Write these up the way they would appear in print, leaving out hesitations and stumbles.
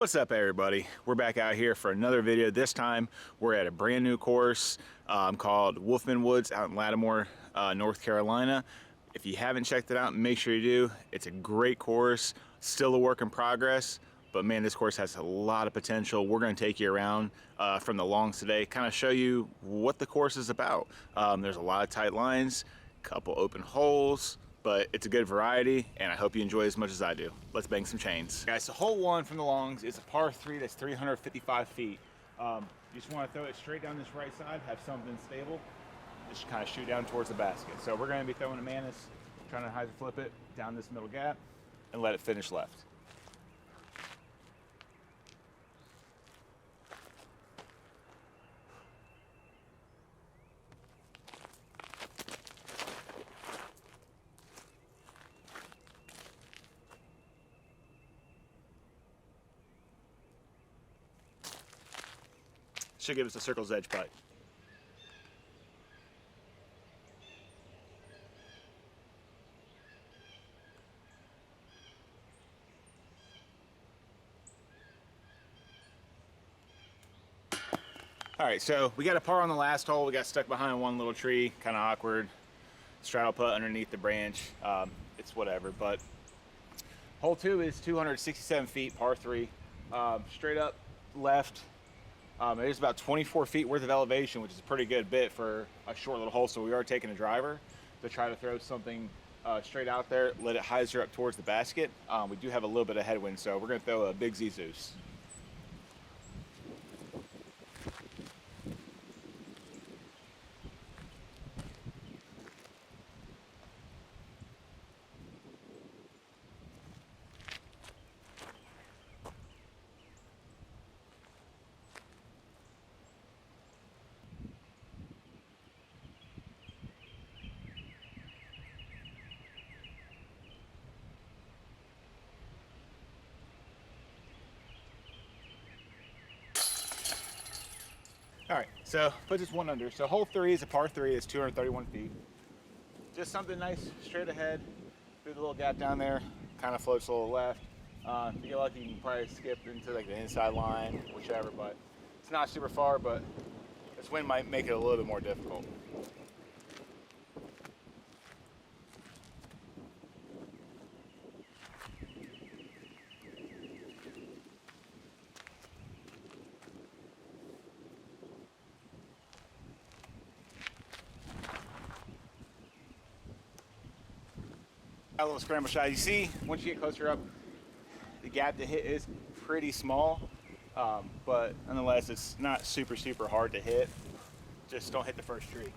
What's up, everybody? We're back out here for another video. This time we're at a brand new course called Wolfman Woods out in Lattimore, North Carolina. If you haven't checked it out, make sure you do. It's a great course, still a work in progress, but man, this course has a lot of potential. We're going to take you around from the longs today, kind of show you what the course is about. There's a lot of tight lines, couple open holes, but it's a good variety, and I hope you enjoy as much as I do. Let's bang some chains. Guys, so hole one from the longs is a par 3 that's 355 feet. You just want to throw it straight down this right side, have something stable, just kind of shoot down towards the basket. So we're going to be throwing a Manis, trying to hyzer flip it down this middle gap and let it finish left. Should give us a circle's edge putt. All right, so we got a par on the last hole. We got stuck behind one little tree, kind of awkward. Straddle putt underneath the branch. It's whatever, but hole two is 267 feet, par 3. Straight up left. It is about 24 feet worth of elevation, which is a pretty good bit for a short little hole. So we are taking a driver to try to throw something straight out there, let it hyzer up towards the basket. We do have a little bit of headwind, so we're going to throw a big Z Zeus. All right, so put this one under. So hole 3 is a par 3. It's 231 feet. Just something nice straight ahead through the little gap down there. Kind of floats a little left. If you're lucky, you can probably skip into like the inside line, whichever, but it's not super far, but this wind might make it a little bit more difficult. A little scramble shot. You see, once you get closer up, the gap to hit is pretty small, but nonetheless, it's not super hard to hit. Just don't hit the first tree.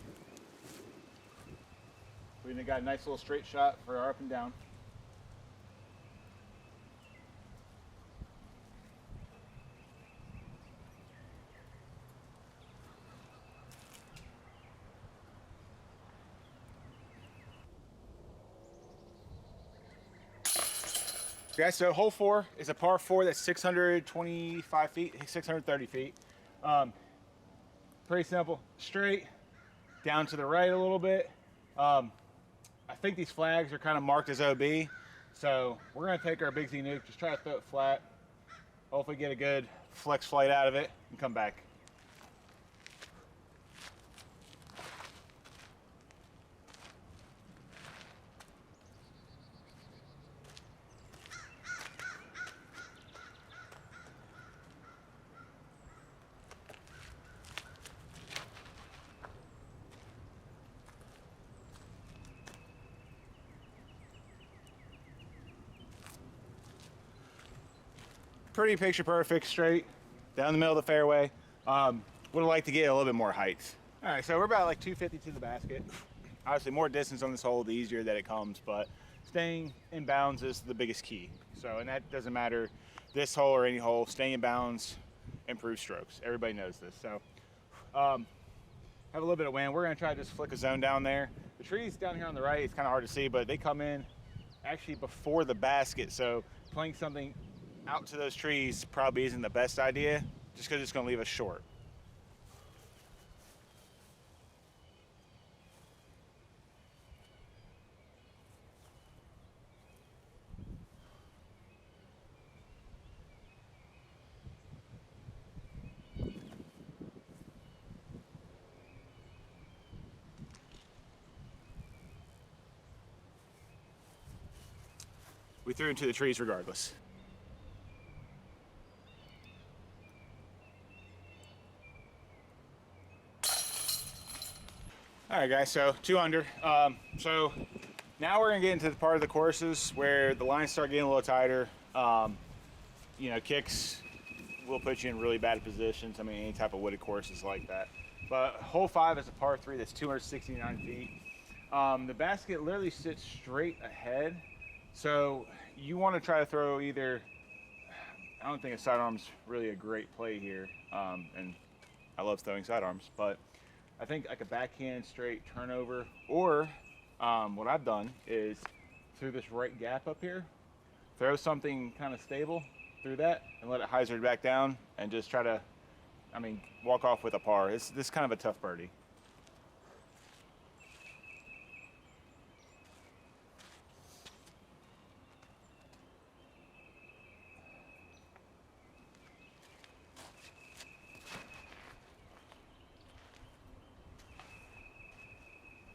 We've got a nice little straight shot for our up and down. Okay, so hole 4 is a par 4 that's 625 feet, 630 feet. Pretty simple, straight, down to the right a little bit. I think these flags are kind of marked as OB, so we're gonna take our Big Z nuke, just try to throw it flat, hopefully get a good flex flight out of it and come back. Pretty picture perfect, straight down the middle of the fairway. Would have liked to get a little bit more height. All right, so we're about like 250 to the basket. Obviously, more distance on this hole, the easier that it comes, but staying in bounds is the biggest key. So, and that doesn't matter this hole or any hole, staying in bounds improves strokes. Everybody knows this. So, have a little bit of wind. We're gonna try to just flick a zone down there. The trees down here on the right, it's kind of hard to see, but they come in actually before the basket. So playing something out to those trees probably isn't the best idea, just because it's going to leave us short. we threw into the trees regardless. All right, guys, so 2 under. So now we're gonna get into the part of the courses where the lines start getting a little tighter. You know, kicks will put you in really bad positions. I mean, any type of wooded course is like that. But hole 5 is a par 3 that's 269 feet. The basket literally sits straight ahead. So you want to try to throw either, I don't think a sidearm's really a great play here. And I love throwing sidearms, but I think like a backhand straight turnover, or what I've done is through this right gap up here, throw something kind of stable through that and let it hyzer back down and just try to, I mean, walk off with a par. This is kind of a tough birdie.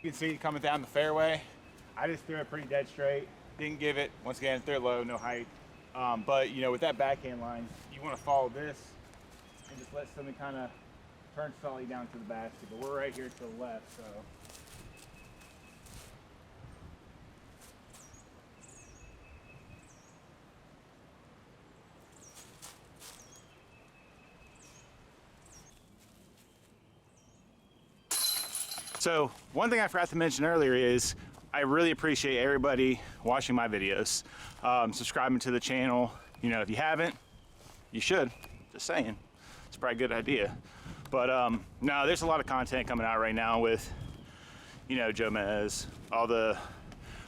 You can see it coming down the fairway. I just threw it pretty dead straight. Didn't give it, once again, threw it low, no height. But you know, with that backhand line, you want to follow this and just let something kind of turn slightly down to the basket. But we're right here to the left, so. So one thing I forgot to mention earlier is I really appreciate everybody watching my videos, subscribing to the channel. You know, if you haven't, you should. Just saying, it's probably a good idea. But no, there's a lot of content coming out right now with, you know, Joe Mez, all the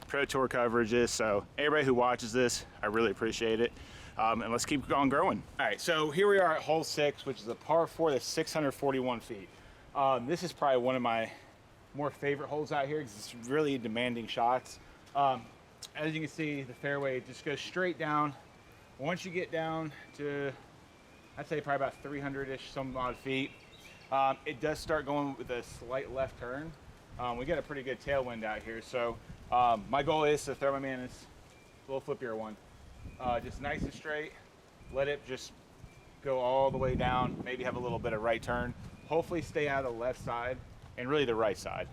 Pro Tour coverages. So everybody who watches this, I really appreciate it. And let's keep on growing. All right, so here we are at hole 6, which is a par 4 that's 641 feet. This is probably one of my more favorite holes out here because it's really demanding shots. As you can see, the fairway just goes straight down. Once you get down to, I'd say probably about 300-ish, some odd feet, it does start going with a slight left turn. We got a pretty good tailwind out here, so my goal is to throw my man this little flippier one. Just nice and straight, let it just go all the way down, maybe have a little bit of right turn, hopefully stay out of the left side and really the right side.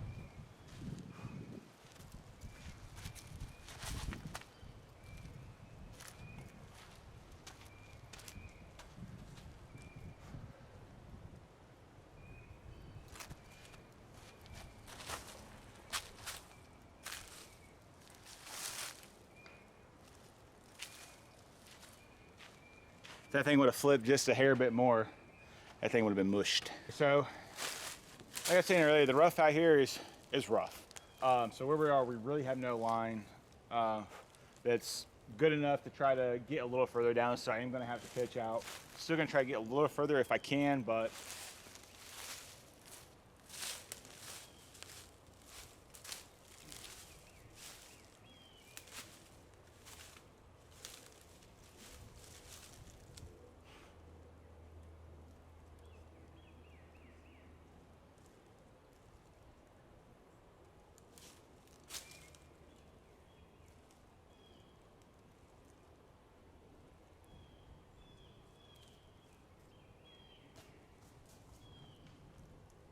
If that thing would have flipped just a hair bit more, that thing would have been mushed. So, like I was saying earlier, the rough out here is rough. So where we are, we really have no line that's good enough to try to get a little further down, so I am gonna have to pitch out. Still gonna try to get a little further if I can, but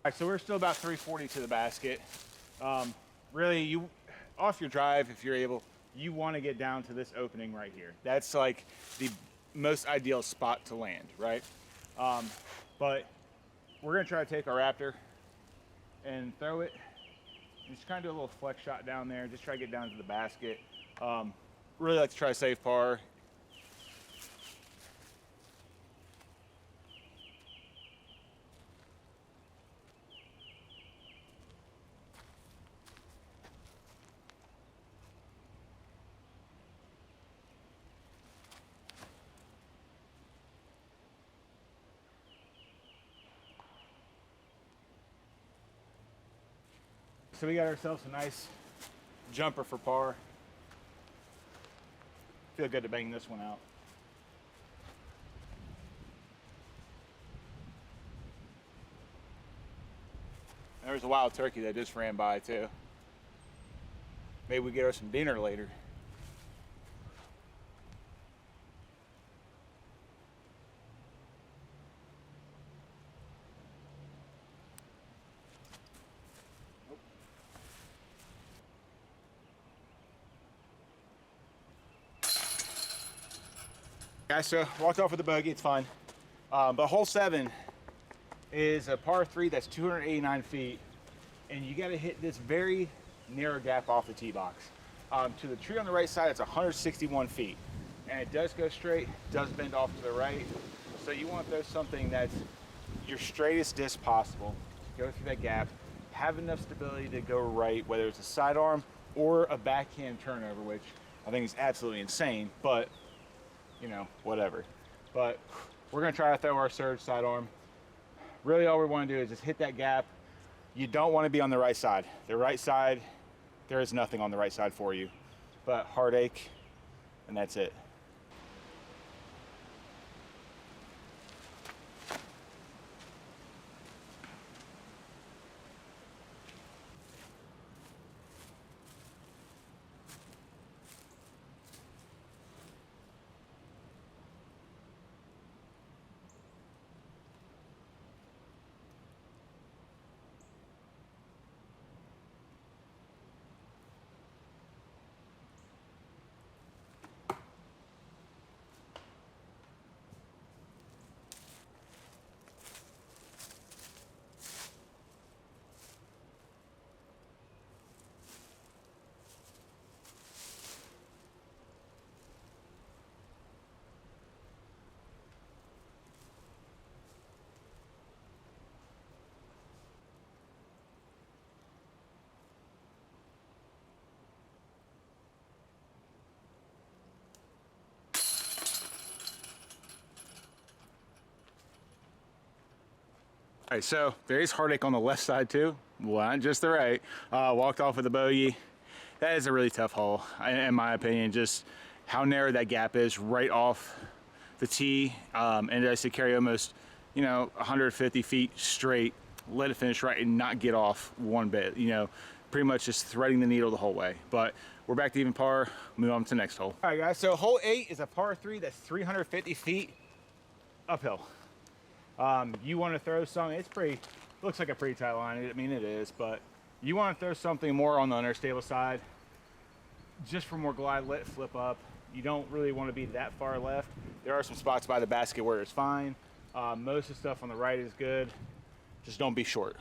all right, so we're still about 340 to the basket. Really, you off your drive, if you're able, you want to get down to this opening right here. That's like the most ideal spot to land, right? But we're gonna try to take our Raptor and throw it. Just kind of do a little flex shot down there. Just try to get down to the basket. Really like to try to save par. So we got ourselves a nice jumper for par. Feel good to bang this one out. There was a wild turkey that just ran by too. Maybe we get her some dinner later. Guys, so walked off with the bogey, it's fine. But hole 7 is a par 3 that's 289 feet, and you got to hit this very narrow gap off the tee box. To the tree on the right side, it's 161 feet, and it does go straight, does bend off to the right. So you want to throw something that's your straightest disc possible, go through that gap, have enough stability to go right, whether it's a sidearm or a backhand turnover, which I think is absolutely insane, but you know, whatever. But we're gonna try to throw our surge sidearm. Really all we wanna do is just hit that gap. You don't wanna be on the right side. The right side, there is nothing on the right side for you, but heartache, and that's it. All right, so there is heartache on the left side too, well, not just the right. Walked off with a bogey. That is a really tough hole, in my opinion, just how narrow that gap is right off the tee. And I say carry almost, you know, 150 feet straight, let it finish right and not get off one bit, you know, pretty much just threading the needle the whole way. But we're back to even par, move on to the next hole. All right guys, so hole 8 is a par 3 that's 350 feet uphill. You want to throw something, it's pretty, looks like a pretty tight line. I mean, it is, but you want to throw something more on the understable side, just for more glide, let it flip up. You don't really want to be that far left. There are some spots by the basket where it's fine. Most of the stuff on the right is good. Just don't be short.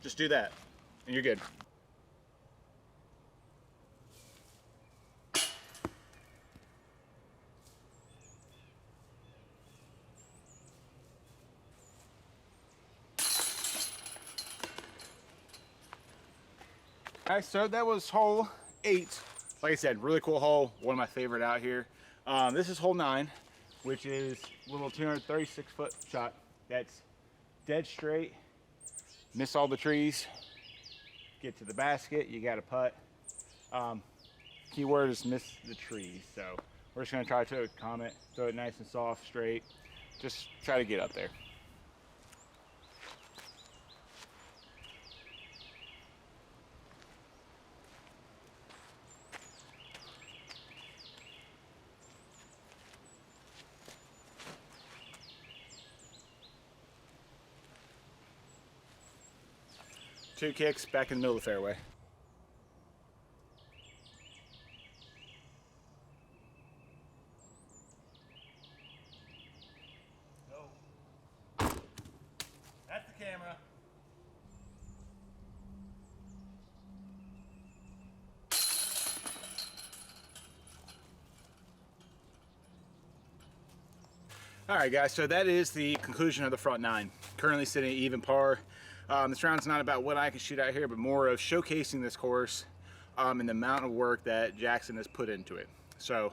Just do that, and you're good. All right, so that was hole 8. Like I said, really cool hole, one of my favorite out here. This is hole 9, which is a little 236-foot shot. That's dead straight. Miss all the trees, get to the basket, you got to putt. Keyword is miss the trees. So we're just gonna try to calm it, throw it nice and soft, straight. Just try to get up there. Two kicks back in the middle of the fairway. Go. That's the camera. All right, guys, so that is the conclusion of the front 9. Currently sitting at even par. This round's not about what I can shoot out here, but more of showcasing this course and the amount of work that Jackson has put into it. So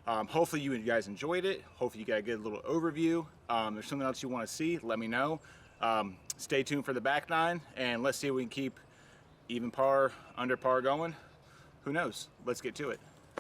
hopefully you guys enjoyed it. Hopefully you got a good little overview. If there's something else you want to see, let me know. Stay tuned for the back 9, and let's see if we can keep even par, under par going. Who knows? Let's get to it.